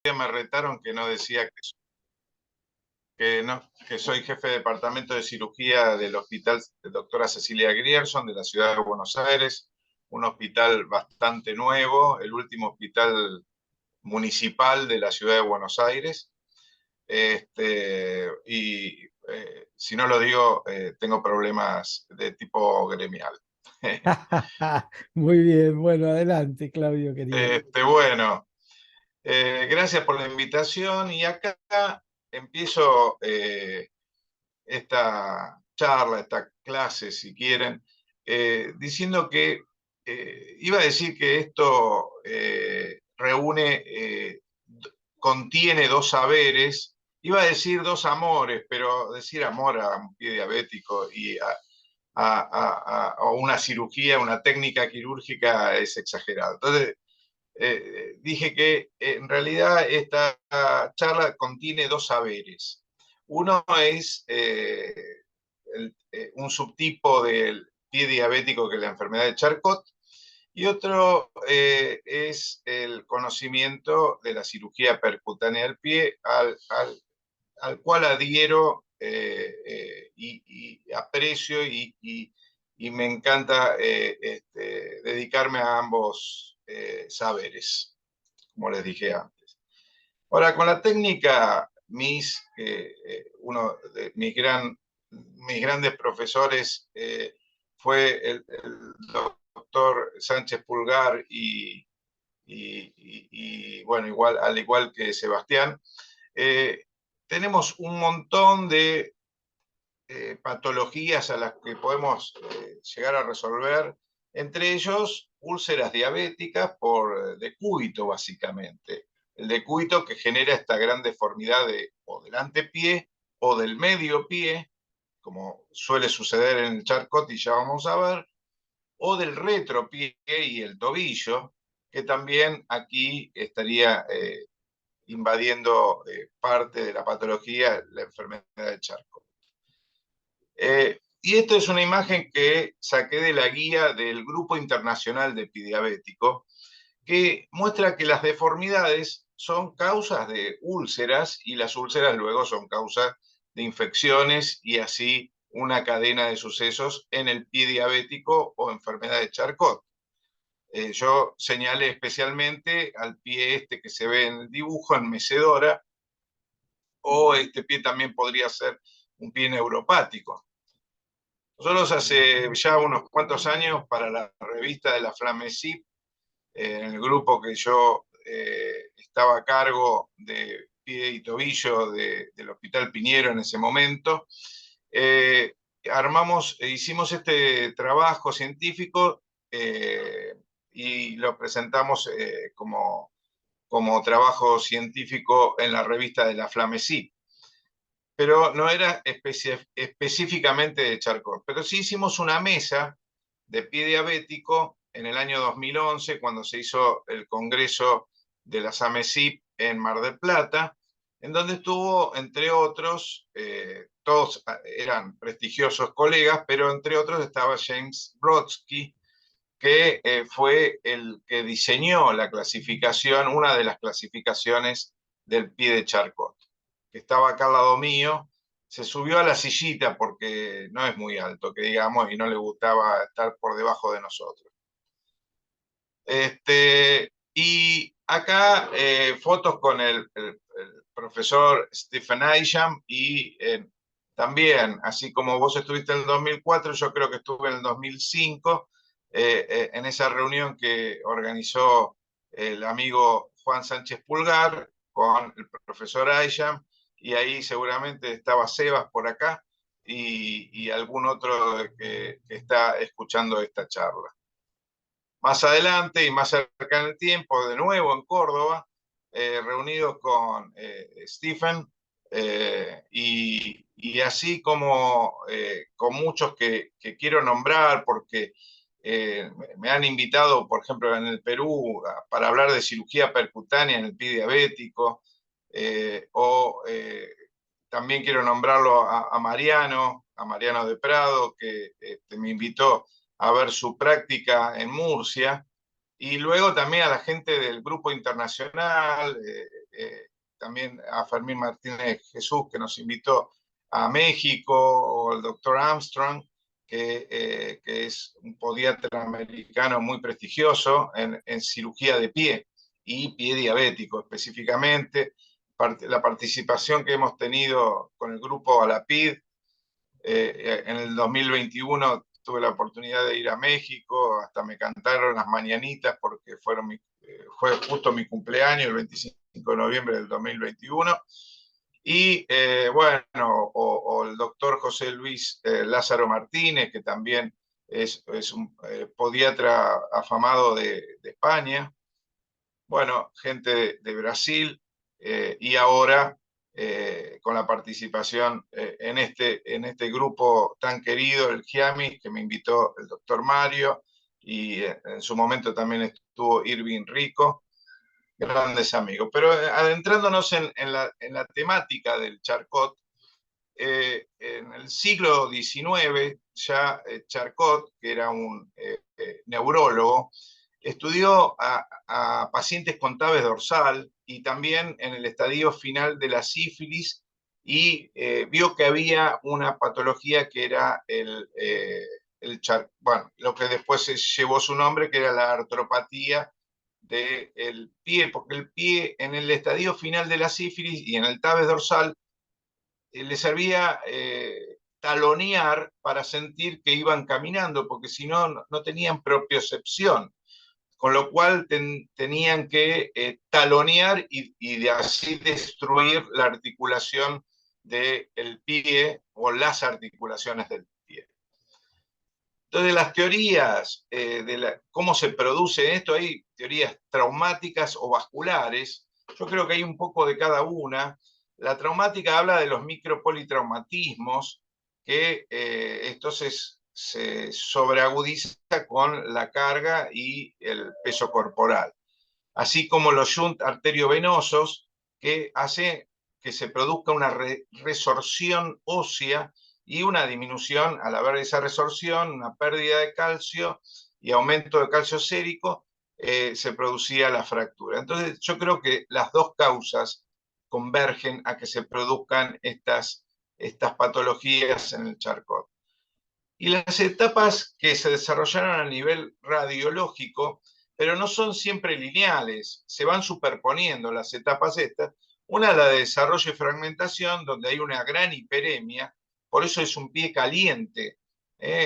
me retaron que no decía que soy jefe de departamento de cirugía del Hospital Doctora Cecilia Grierson de la ciudad de Buenos Aires, un hospital bastante nuevo, el último hospital municipal de la ciudad de Buenos Aires. Si no lo digo, tengo problemas de tipo gremial. Muy bien, bueno, adelante, Claudio, querido. Bueno, gracias por la invitación y acá empiezo esta charla, esta clase, si quieren, diciendo que iba a decir que esto contiene dos saberes, iba a decir dos amores, pero decir amor a un pie diabético y a una cirugía, una técnica quirúrgica es exagerado. Entonces, dije que en realidad esta charla contiene dos saberes. Uno es un subtipo del pie diabético, que es la enfermedad de Charcot, y otro es el conocimiento de la cirugía percutánea del pie, al cual adhiero y aprecio y me encanta dedicarme a ambos saberes, como les dije antes. Ahora, con la técnica uno de mis grandes profesores fue el doctor Sánchez Pulgar bueno, al igual que Sebastián, eh, tenemos un montón de patologías a las que podemos llegar a resolver, entre ellos úlceras diabéticas por decúbito, básicamente. El decúbito que genera esta gran deformidad o del antepié o del medio pie, como suele suceder en el Charcot y ya vamos a ver, o del retropié y el tobillo, que también aquí estaría invadiendo parte de la patología, la enfermedad de Charcot. Y esto es una imagen que saqué de la guía del Grupo Internacional de Epidiabético, que muestra que las deformidades son causas de úlceras y las úlceras luego son causas de infecciones y así una cadena de sucesos en el pie diabético o enfermedad de Charcot. Yo señalé especialmente al pie este que se ve en el dibujo, en mecedora, o este pie también podría ser un pie neuropático. Nosotros hace ya unos cuantos años para la revista de la Flamesip, en el grupo que yo estaba a cargo de pie y tobillo del Hospital Piñero en ese momento, eh, hicimos este trabajo científico y lo presentamos como trabajo científico en la revista de la Flamesip, pero no era específicamente de Charcot. Pero sí hicimos una mesa de pie diabético en el año 2011, cuando se hizo el congreso de la SAMESIP en Mar del Plata, en donde estuvo, entre otros, todos eran prestigiosos colegas, pero entre otros estaba James Brodsky, que fue el que diseñó la clasificación, una de las clasificaciones del pie de Charcot, que estaba acá al lado mío. Se subió a la sillita porque no es muy alto, que digamos, y no le gustaba estar por debajo de nosotros. Y acá fotos con el profesor Stephen Isham y también, así como vos estuviste en el 2004, yo creo que estuve en el 2005, en esa reunión que organizó el amigo Juan Sánchez Pulgar con el profesor Isham, y ahí seguramente estaba Sebas por acá y algún otro que está escuchando esta charla. Más adelante y más cerca en el tiempo, de nuevo en Córdoba, reunidos con Stephen, y así como con muchos que quiero nombrar porque me han invitado, por ejemplo, en el Perú, para hablar de cirugía percutánea en el pie diabético, también quiero nombrarlo a Mariano de Prado, que me invitó a ver su práctica en Murcia, y luego también a la gente del grupo internacional, también a Fermín Martínez Jesús, que nos invitó a México, o el doctor Armstrong, que es un podiatra americano muy prestigioso en cirugía de pie y pie diabético específicamente. La participación que hemos tenido con el grupo Alapid, en el 2021 tuve la oportunidad de ir a México, hasta me cantaron las mañanitas porque fue justo mi cumpleaños, el 25 de noviembre del 2021. Y bueno, o el doctor José Luis Lázaro Martínez, que también es un podiatra afamado de España. Bueno, gente de Brasil, y ahora con la participación en este grupo tan querido, el GIAMI, que me invitó el doctor Mario, y en su momento también estuvo Irving Rico, grandes amigos. Pero adentrándonos en la temática del Charcot, en el siglo XIX, ya Charcot, que era un neurólogo, estudió a pacientes con tabes dorsal y también en el estadio final de la sífilis, y vio que había una patología que era bueno, lo que después se llevó su nombre, que era la artropatía del pie, porque el pie en el estadio final de la sífilis y en el tabes dorsal le servía talonear para sentir que iban caminando, porque si no, no tenían propiocepción, con lo cual tenían que talonear y de así destruir la articulación del pie o las articulaciones del pie. Entonces, las teorías de cómo se produce esto, hay teorías traumáticas o vasculares. Yo creo que hay un poco de cada una. La traumática habla de los micropolitraumatismos, que esto se sobreagudiza con la carga y el peso corporal, así como los shunt arteriovenosos, que hace que se produzca una resorción ósea y una disminución, al haber esa resorción, una pérdida de calcio y aumento de calcio sérico, se producía la fractura. Entonces, yo creo que las dos causas convergen a que se produzcan estas patologías en el Charcot. Y las etapas que se desarrollaron a nivel radiológico, pero no son siempre lineales, se van superponiendo las etapas estas. Una, la de desarrollo y fragmentación, donde hay una gran hiperemia, por eso es un pie caliente.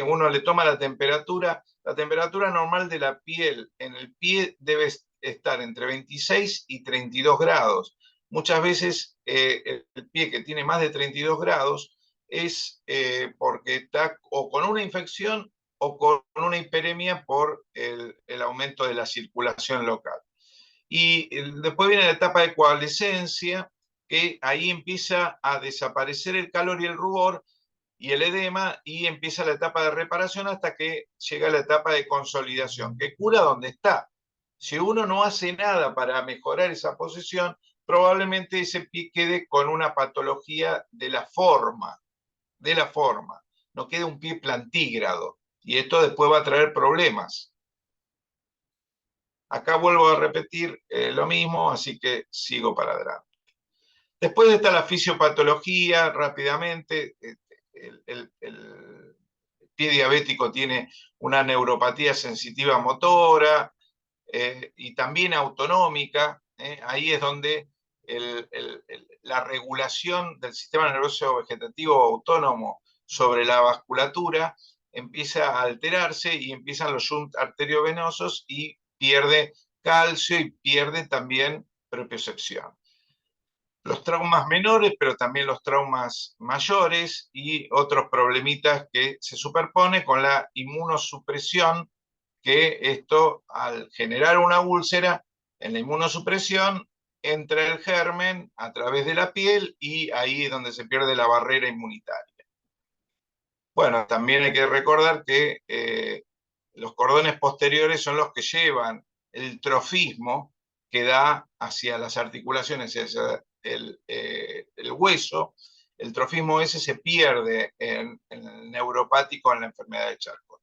Uno le toma la temperatura normal de la piel en el pie debe estar entre 26 y 32 grados. Muchas veces el pie que tiene más de 32 grados es porque está o con una infección o con una hiperemia por el aumento de la circulación local. Y después viene la etapa de coalescencia, que ahí empieza a desaparecer el calor y el rubor y el edema, y empieza la etapa de reparación hasta que llega la etapa de consolidación, que cura donde está. Si uno no hace nada para mejorar esa posición, probablemente ese pie quede con una patología de la forma, no quede un pie plantígrado, y esto después va a traer problemas. Acá vuelvo a repetir lo mismo, así que sigo para adelante. Después está la fisiopatología, rápidamente. El pie diabético tiene una neuropatía sensitiva motora y también autonómica. Ahí es donde la regulación del sistema nervioso vegetativo autónomo sobre la vasculatura empieza a alterarse y empiezan los shunt arteriovenosos y pierde calcio y pierde también propiocepción. Los traumas menores, pero también los traumas mayores y otros problemitas que se superpone con la inmunosupresión, que esto, al generar una úlcera, en la inmunosupresión entra el germen a través de la piel y ahí es donde se pierde la barrera inmunitaria. Bueno, también hay que recordar que los cordones posteriores son los que llevan el trofismo que da hacia las articulaciones, hacia el hueso. El trofismo ese se pierde en el neuropático, en la enfermedad de Charcot.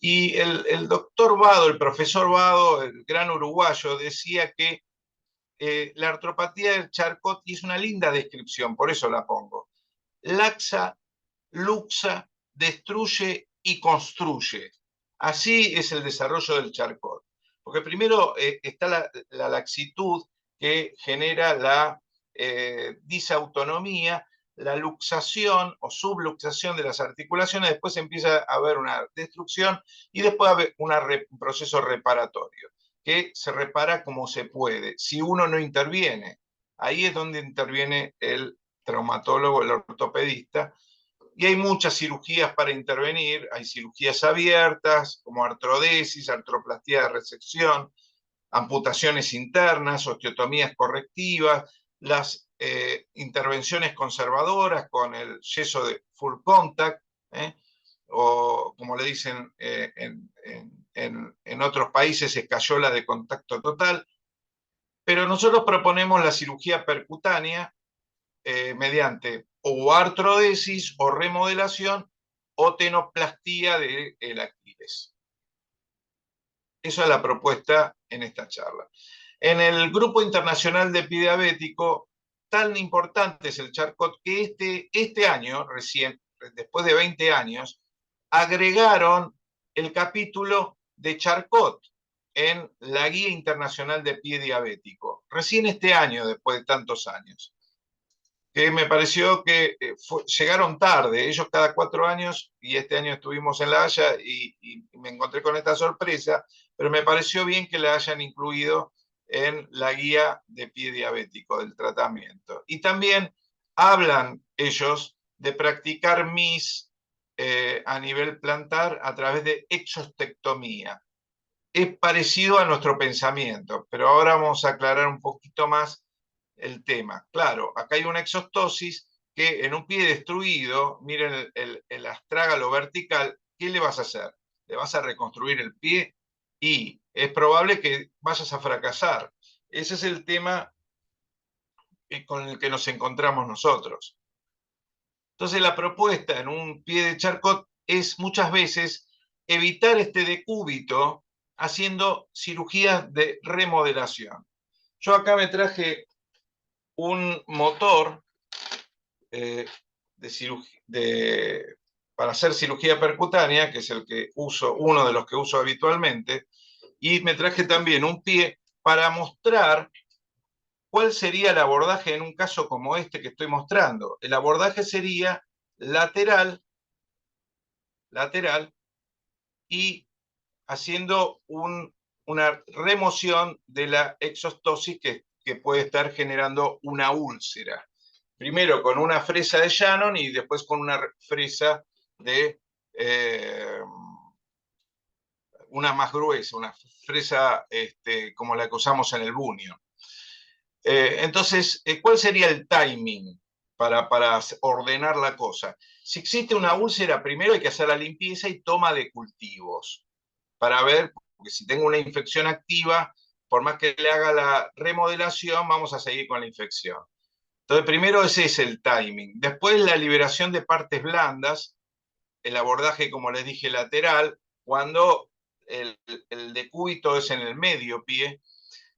Y el doctor Vado, el profesor Vado, el gran uruguayo, decía que la artropatía del Charcot, y es una linda descripción, por eso la pongo. Laxa, luxa, destruye y construye. Así es el desarrollo del Charcot. Porque primero está la laxitud que genera la disautonomía, la luxación o subluxación de las articulaciones, después empieza a haber una destrucción y después a haber un proceso reparatorio, que se repara como se puede, si uno no interviene. Ahí es donde interviene el traumatólogo, el ortopedista, y hay muchas cirugías para intervenir. Hay cirugías abiertas, como artrodesis, artroplastía de resección, amputaciones internas, osteotomías correctivas, las intervenciones conservadoras con el yeso de full contact, o como le dicen en otros países, escayola de contacto total. Pero nosotros proponemos la cirugía percutánea mediante o artrodesis o remodelación o tenoplastía del Aquiles. Esa es la propuesta en esta charla. En el Grupo Internacional de Epidiabético, tan importante es el Charcot que este año, recién, después de 20 años, agregaron el capítulo de Charcot en la Guía Internacional de Pie Diabético. Recién este año, después de tantos años. Que me pareció que llegaron tarde. Ellos cada 4 años, y este año estuvimos en La Haya y me encontré con esta sorpresa, pero me pareció bien que la hayan incluido en la guía de pie diabético del tratamiento. Y también hablan ellos de practicar MIS a nivel plantar a través de exostectomía. Es parecido a nuestro pensamiento, pero ahora vamos a aclarar un poquito más el tema. Claro, acá hay una exostosis que en un pie destruido, miren el astrágalo vertical, ¿qué le vas a hacer? ¿Le vas a reconstruir el pie? Y es probable que vayas a fracasar. Ese es el tema con el que nos encontramos nosotros. Entonces la propuesta en un pie de Charcot es muchas veces evitar este decúbito haciendo cirugías de remodelación. Yo acá me traje un motor para hacer cirugía percutánea, que es el que uso, uno de los que uso habitualmente, y me traje también un pie para mostrar cuál sería el abordaje en un caso como este que estoy mostrando. El abordaje sería lateral, lateral, y haciendo una remoción de la exostosis que puede estar generando una úlcera. Primero con una fresa de Shannon y después con una fresa de una más gruesa, una fresa como la que usamos en el bunio. Entonces, ¿cuál sería el timing para ordenar la cosa? Si existe una úlcera, primero hay que hacer la limpieza y toma de cultivos para ver, porque si tengo una infección activa, por más que le haga la remodelación, vamos a seguir con la infección. Entonces, primero ese es el timing. Después la liberación de partes blandas, el abordaje, como les dije, lateral, cuando el decúbito es en el medio pie,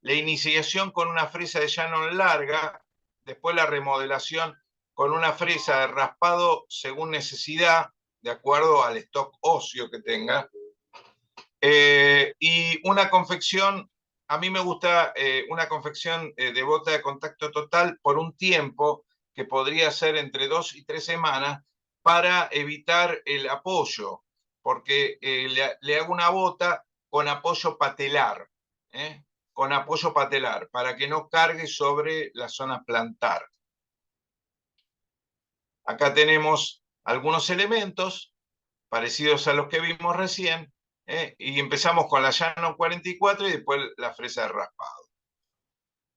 la iniciación con una fresa de Shannon larga, después la remodelación con una fresa de raspado según necesidad, de acuerdo al stock óseo que tenga, y una confección, a mí me gusta una confección de bota de contacto total por un tiempo que podría ser entre 2 y 3 semanas para evitar el apoyo, porque le hago una bota con apoyo patelar, con apoyo patelar, para que no cargue sobre la zona plantar. Acá tenemos algunos elementos parecidos a los que vimos recién, y empezamos con la Shannon 44 y después la fresa de raspado.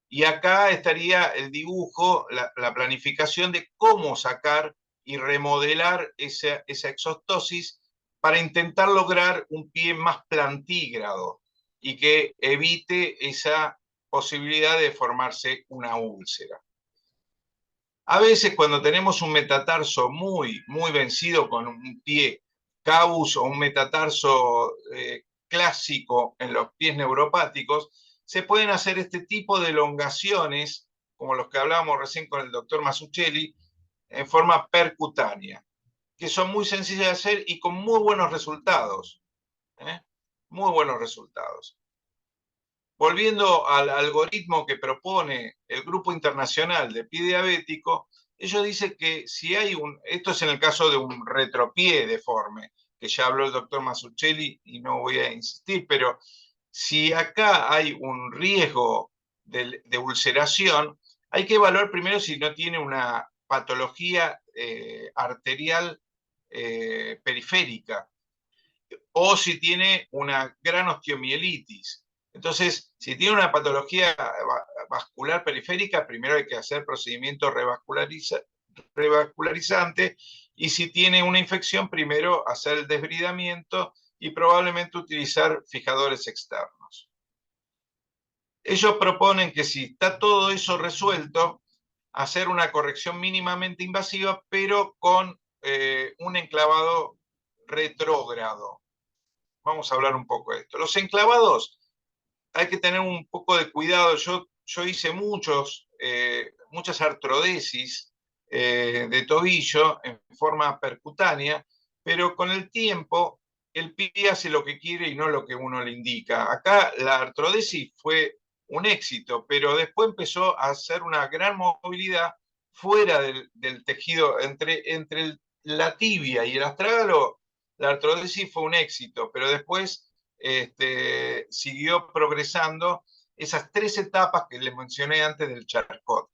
Y acá estaría el dibujo, la planificación de cómo sacar y remodelar esa exostosis para intentar lograr un pie más plantígrado y que evite esa posibilidad de formarse una úlcera. A veces cuando tenemos un metatarso muy vencido con un pie cabus o un metatarso clásico en los pies neuropáticos, se pueden hacer este tipo de elongaciones, como los que hablábamos recién con el doctor Masuccelli, en forma percutánea, que son muy sencillas de hacer y con muy buenos resultados. Muy buenos resultados. Volviendo al algoritmo que propone el Grupo Internacional de Pie Diabético, ellos dicen que si hay esto es en el caso de un retropié deforme, que ya habló el doctor Masuccelli y no voy a insistir, pero si acá hay un riesgo de ulceración, hay que evaluar primero si no tiene una patología arterial periférica o si tiene una gran osteomielitis. Entonces, si tiene una patología vascular periférica, primero hay que hacer procedimientos revascularizantes, y si tiene una infección, primero hacer el desbridamiento y probablemente utilizar fijadores externos. Ellos proponen que si está todo eso resuelto, hacer una corrección mínimamente invasiva, pero con un enclavado retrógrado. Vamos a hablar un poco de esto. Los enclavados, hay que tener un poco de cuidado. Yo hice muchas artrodesis de tobillo en forma percutánea, pero con el tiempo el pie hace lo que quiere y no lo que uno le indica. Acá la artrodesis fue un éxito, pero después empezó a hacer una gran movilidad fuera del tejido, entre la tibia y el astrágalo. La artrodesis fue un éxito, pero después siguió progresando esas 3 etapas que les mencioné antes del Charcot.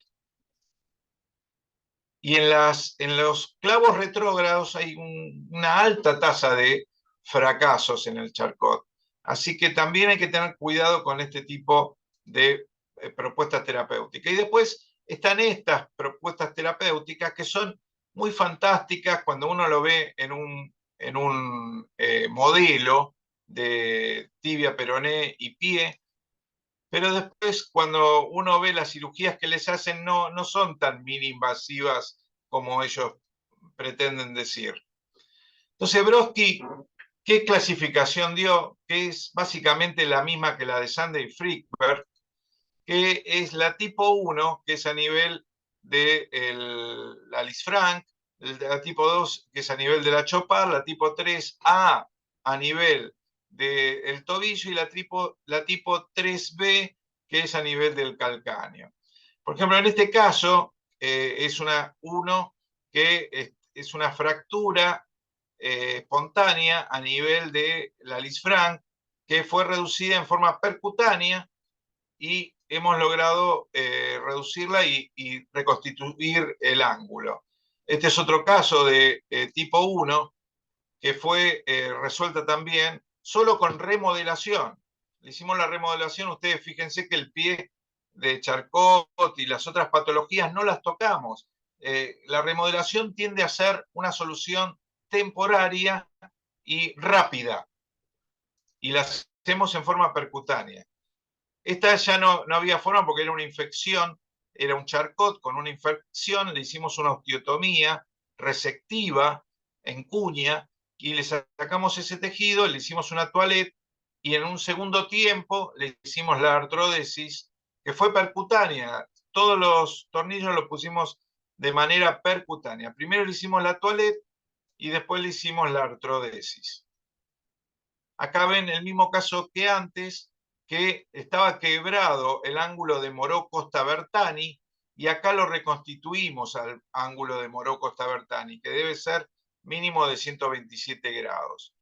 Y en los clavos retrógrados hay una alta tasa de fracasos en el Charcot. Así que también hay que tener cuidado con este tipo de propuestas terapéuticas. Y después están estas propuestas terapéuticas que son muy fantásticas cuando uno lo ve en un modelo de tibia, peroné y pie, pero después cuando uno ve las cirugías que les hacen no son tan mini-invasivas como ellos pretenden decir. Entonces Brodsky, ¿qué clasificación dio? Que es básicamente la misma que la de Sander y Friedberg, que es la tipo 1, que es a nivel de la Lisfranc, la tipo 2, que es a nivel de la Chopard, la tipo 3, a nivel del tobillo, y la tipo 3B, que es a nivel del calcáneo. Por ejemplo, en este caso, es una 1 que es una fractura espontánea a nivel de la Lisfranc, que fue reducida en forma percutánea, y hemos logrado reducirla y reconstituir el ángulo. Este es otro caso de tipo 1 que fue resuelta también solo con remodelación. Le hicimos la remodelación, ustedes fíjense que el pie de Charcot y las otras patologías no las tocamos. La remodelación tiende a ser una solución temporaria y rápida, y la hacemos en forma percutánea. Esta ya no había forma porque era una infección, era un Charcot con una infección, le hicimos una osteotomía resectiva en cuña y le sacamos ese tejido, le hicimos una toilette, y en un segundo tiempo le hicimos la artrodesis, que fue percutánea. Todos los tornillos los pusimos de manera percutánea. Primero le hicimos la toilette y después le hicimos la artrodesis. Acá ven el mismo caso que antes, que estaba quebrado el ángulo de Moreau-Costa-Bertani, y acá lo reconstituimos al ángulo de Moreau-Costa-Bertani, que debe ser mínimo de 127 grados.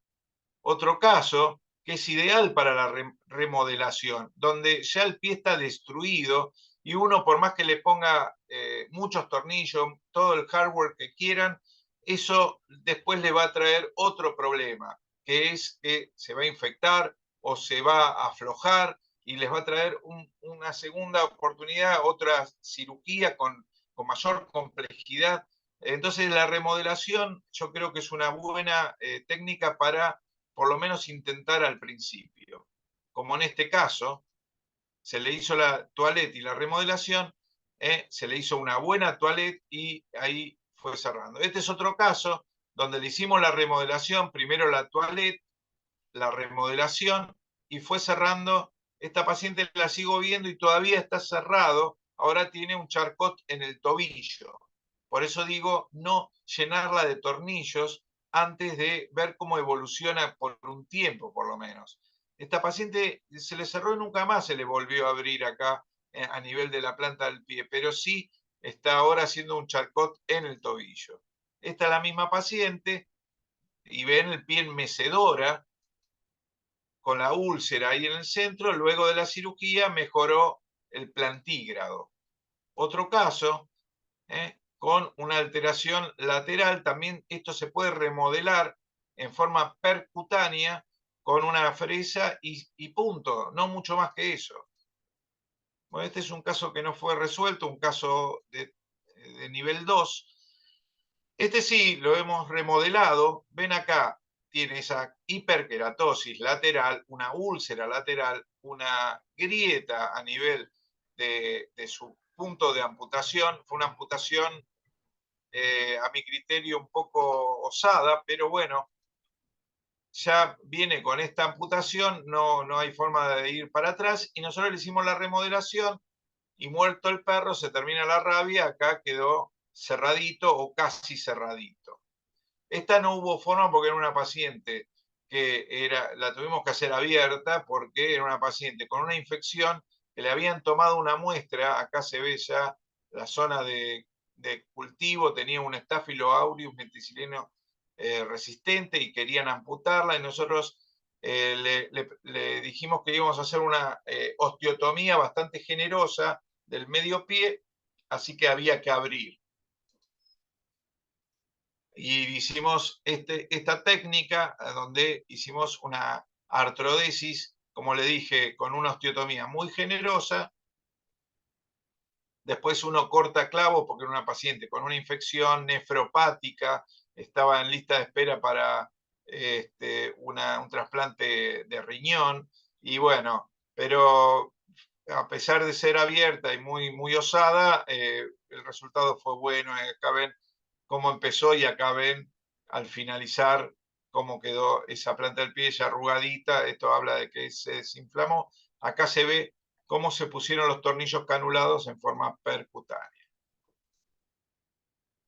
Otro caso que es ideal para la remodelación, donde ya el pie está destruido y uno, por más que le ponga muchos tornillos, todo el hardware que quieran, eso después le va a traer otro problema, que es que se va a infectar o se va a aflojar y les va a traer una segunda oportunidad, otra cirugía con mayor complejidad. Entonces la remodelación yo creo que es una buena técnica para por lo menos intentar al principio. Como en este caso, se le hizo la toilette y la remodelación, se le hizo una buena toilette y ahí fue cerrando. Este es otro caso donde le hicimos la remodelación, primero la toilette, la remodelación, y fue cerrando Esta paciente la sigo viendo y todavía está cerrado, ahora tiene un charcot en el tobillo. Por eso digo, no llenarla de tornillos antes de ver cómo evoluciona por un tiempo, por lo menos. Esta paciente se le cerró y nunca más se le volvió a abrir acá a nivel de la planta del pie, pero sí está ahora haciendo un charcot en el tobillo. Esta es la misma paciente y ven el pie en mecedora, con la úlcera ahí en el centro, luego de la cirugía mejoró el plantígrado. Otro caso, con una alteración lateral, también esto se puede remodelar en forma percutánea con una fresa y punto, no mucho más que eso. Bueno, este es un caso que no fue resuelto, un caso de nivel 2. Este sí, lo hemos remodelado. Ven acá, tiene esa hiperkeratosis lateral, una úlcera lateral, una grieta a nivel de su punto de amputación. Fue una amputación, a mi criterio, un poco osada, pero bueno, ya viene con esta amputación, no hay forma de ir para atrás y nosotros le hicimos la remodelación y muerto el perro, se termina la rabia, acá quedó cerradito o casi cerradito. Esta no hubo forma porque era una paciente que la tuvimos que hacer abierta porque era una paciente con una infección que le habían tomado una muestra, acá se ve ya la zona de cultivo, tenía un Staphylo aureus meticileno resistente y querían amputarla y nosotros le dijimos que íbamos a hacer una osteotomía bastante generosa del medio pie, así que había que abrir. Y hicimos esta técnica donde hicimos una artrodesis, como le dije, con una osteotomía muy generosa. Después uno corta clavos porque era una paciente con una infección nefropática, estaba en lista de espera para un trasplante de riñón. Y bueno, pero a pesar de ser abierta y muy osada, el resultado fue bueno. Acá ven cómo empezó y acá ven al finalizar cómo quedó esa planta del pie ya arrugadita. Esto habla de que se desinflamó. Acá se ve cómo se pusieron los tornillos canulados en forma percutánea.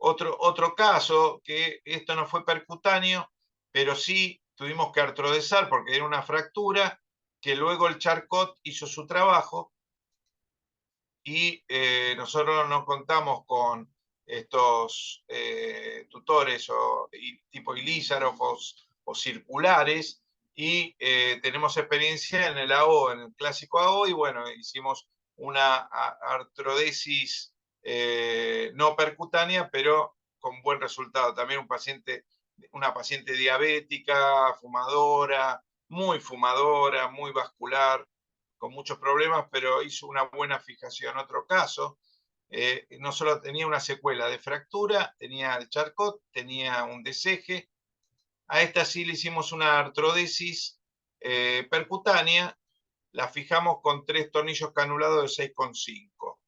Otro caso, que esto no fue percutáneo, pero sí tuvimos que artrodesar porque era una fractura, que luego el Charcot hizo su trabajo y nosotros no contamos con estos tutores tipo ilízaros o circulares y tenemos experiencia en el AO, en el clásico AO, y bueno, hicimos una artrodesis no percutánea, pero con buen resultado. También una paciente diabética, fumadora, muy vascular, con muchos problemas, pero hizo una buena fijación. Otro caso, no solo tenía una secuela de fractura, tenía el Charcot, tenía un deseje. A esta sí le hicimos una artrodesis percutánea, la fijamos con 3 tornillos canulados de 6,5.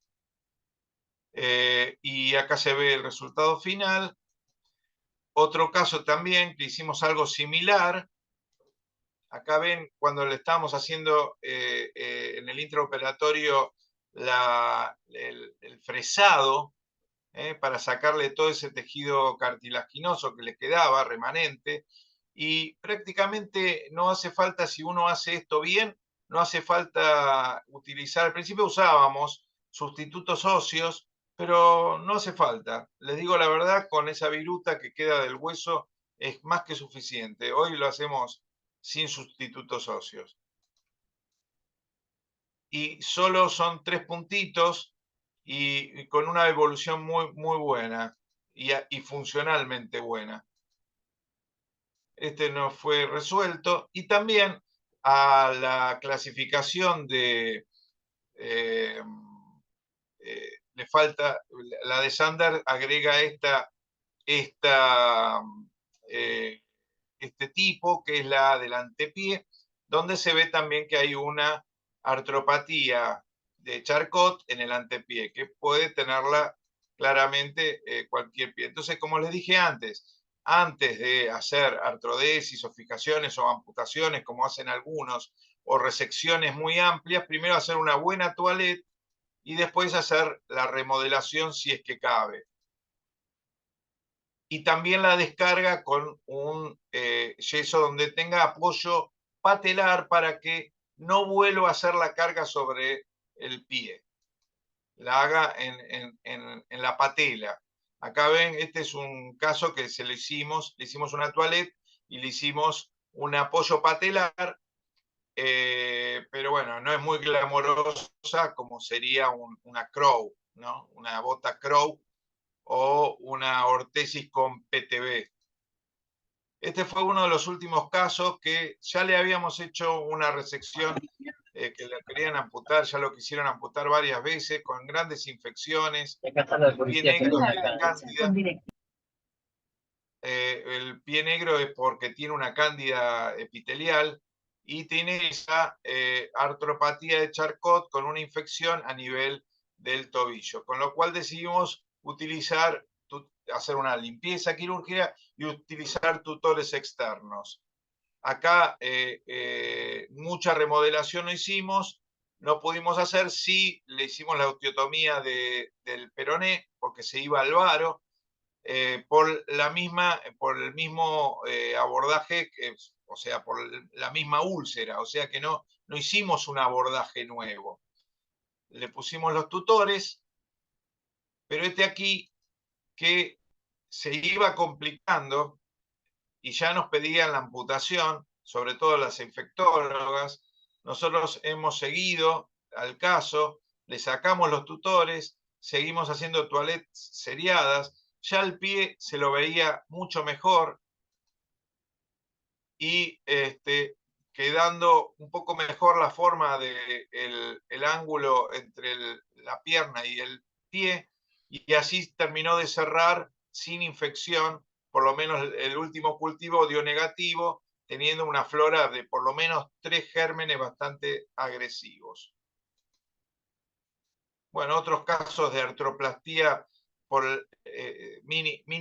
Y acá se ve el resultado final. Otro caso también que hicimos algo similar. Acá ven cuando le estábamos haciendo en el intraoperatorio el fresado para sacarle todo ese tejido cartilaginoso que le quedaba remanente. Y prácticamente no hace falta, si uno hace esto bien, no hace falta utilizar. Al principio usábamos sustitutos óseos, pero no hace falta. Les digo la verdad, con esa viruta que queda del hueso es más que suficiente. Hoy lo hacemos sin sustitutos óseos. Y solo son 3 puntitos y con una evolución muy buena y funcionalmente buena. Este no fue resuelto. Y también a la clasificación de... le falta, la de Sander agrega este tipo, que es la del antepié, donde se ve también que hay una artropatía de Charcot en el antepié, que puede tenerla claramente cualquier pie. Entonces, como les dije antes de hacer artrodesis o fijaciones o amputaciones, como hacen algunos, o resecciones muy amplias, primero hacer una buena toilette y después hacer la remodelación si es que cabe. Y también la descarga con un yeso donde tenga apoyo patelar para que no vuelva a hacer la carga sobre el pie. La haga en la patela. Acá ven, este es un caso que le hicimos una toilette y le hicimos un apoyo patelar, pero bueno, no es muy glamorosa como sería una crow, ¿no? Una bota crow o una ortesis con PTB. Este fue uno de los últimos casos que ya le habíamos hecho una resección que le querían amputar, ya lo quisieron amputar varias veces, con grandes infecciones, el pie negro tiene cándida. El pie negro es porque tiene una cándida epitelial y tiene esa artropatía de Charcot con una infección a nivel del tobillo, con lo cual decidimos hacer una limpieza quirúrgica y utilizar tutores externos. Acá mucha remodelación no hicimos, no pudimos hacer, sí le hicimos la osteotomía del peroné porque se iba al varo, por el mismo abordaje, o sea, por la misma úlcera, o sea que no hicimos un abordaje nuevo. Le pusimos los tutores, pero este aquí que se iba complicando y ya nos pedían la amputación, sobre todo las infectólogas. Nosotros hemos seguido al caso, le sacamos los tutores, seguimos haciendo toilettes seriadas, ya el pie se lo veía mucho mejor y quedando un poco mejor la forma del ángulo entre la pierna y el pie, y así terminó de cerrar sin infección. Por lo menos el último cultivo dio negativo, teniendo una flora de por lo menos 3 gérmenes bastante agresivos. Bueno, otros casos de artroplastía por mini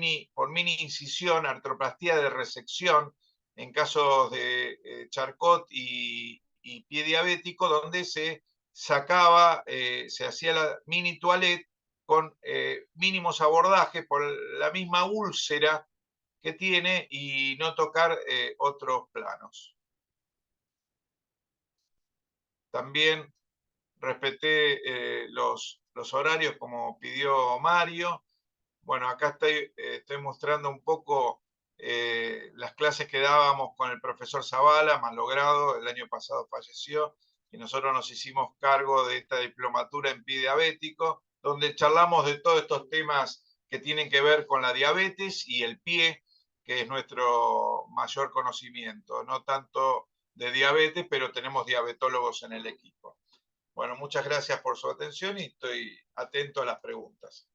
incisión, artroplastía de resección, en casos de Charcot y pie diabético, donde se sacaba, se hacía la mini toilette con mínimos abordajes por la misma úlcera que tiene y no tocar otros planos. También respeté los horarios como pidió Mario. Bueno, acá estoy mostrando un poco las clases que dábamos con el profesor Zavala, malogrado, el año pasado falleció, y nosotros nos hicimos cargo de esta diplomatura en pie diabético, donde charlamos de todos estos temas que tienen que ver con la diabetes y el pie, que es nuestro mayor conocimiento, no tanto de diabetes, pero tenemos diabetólogos en el equipo. Bueno, muchas gracias por su atención y estoy atento a las preguntas.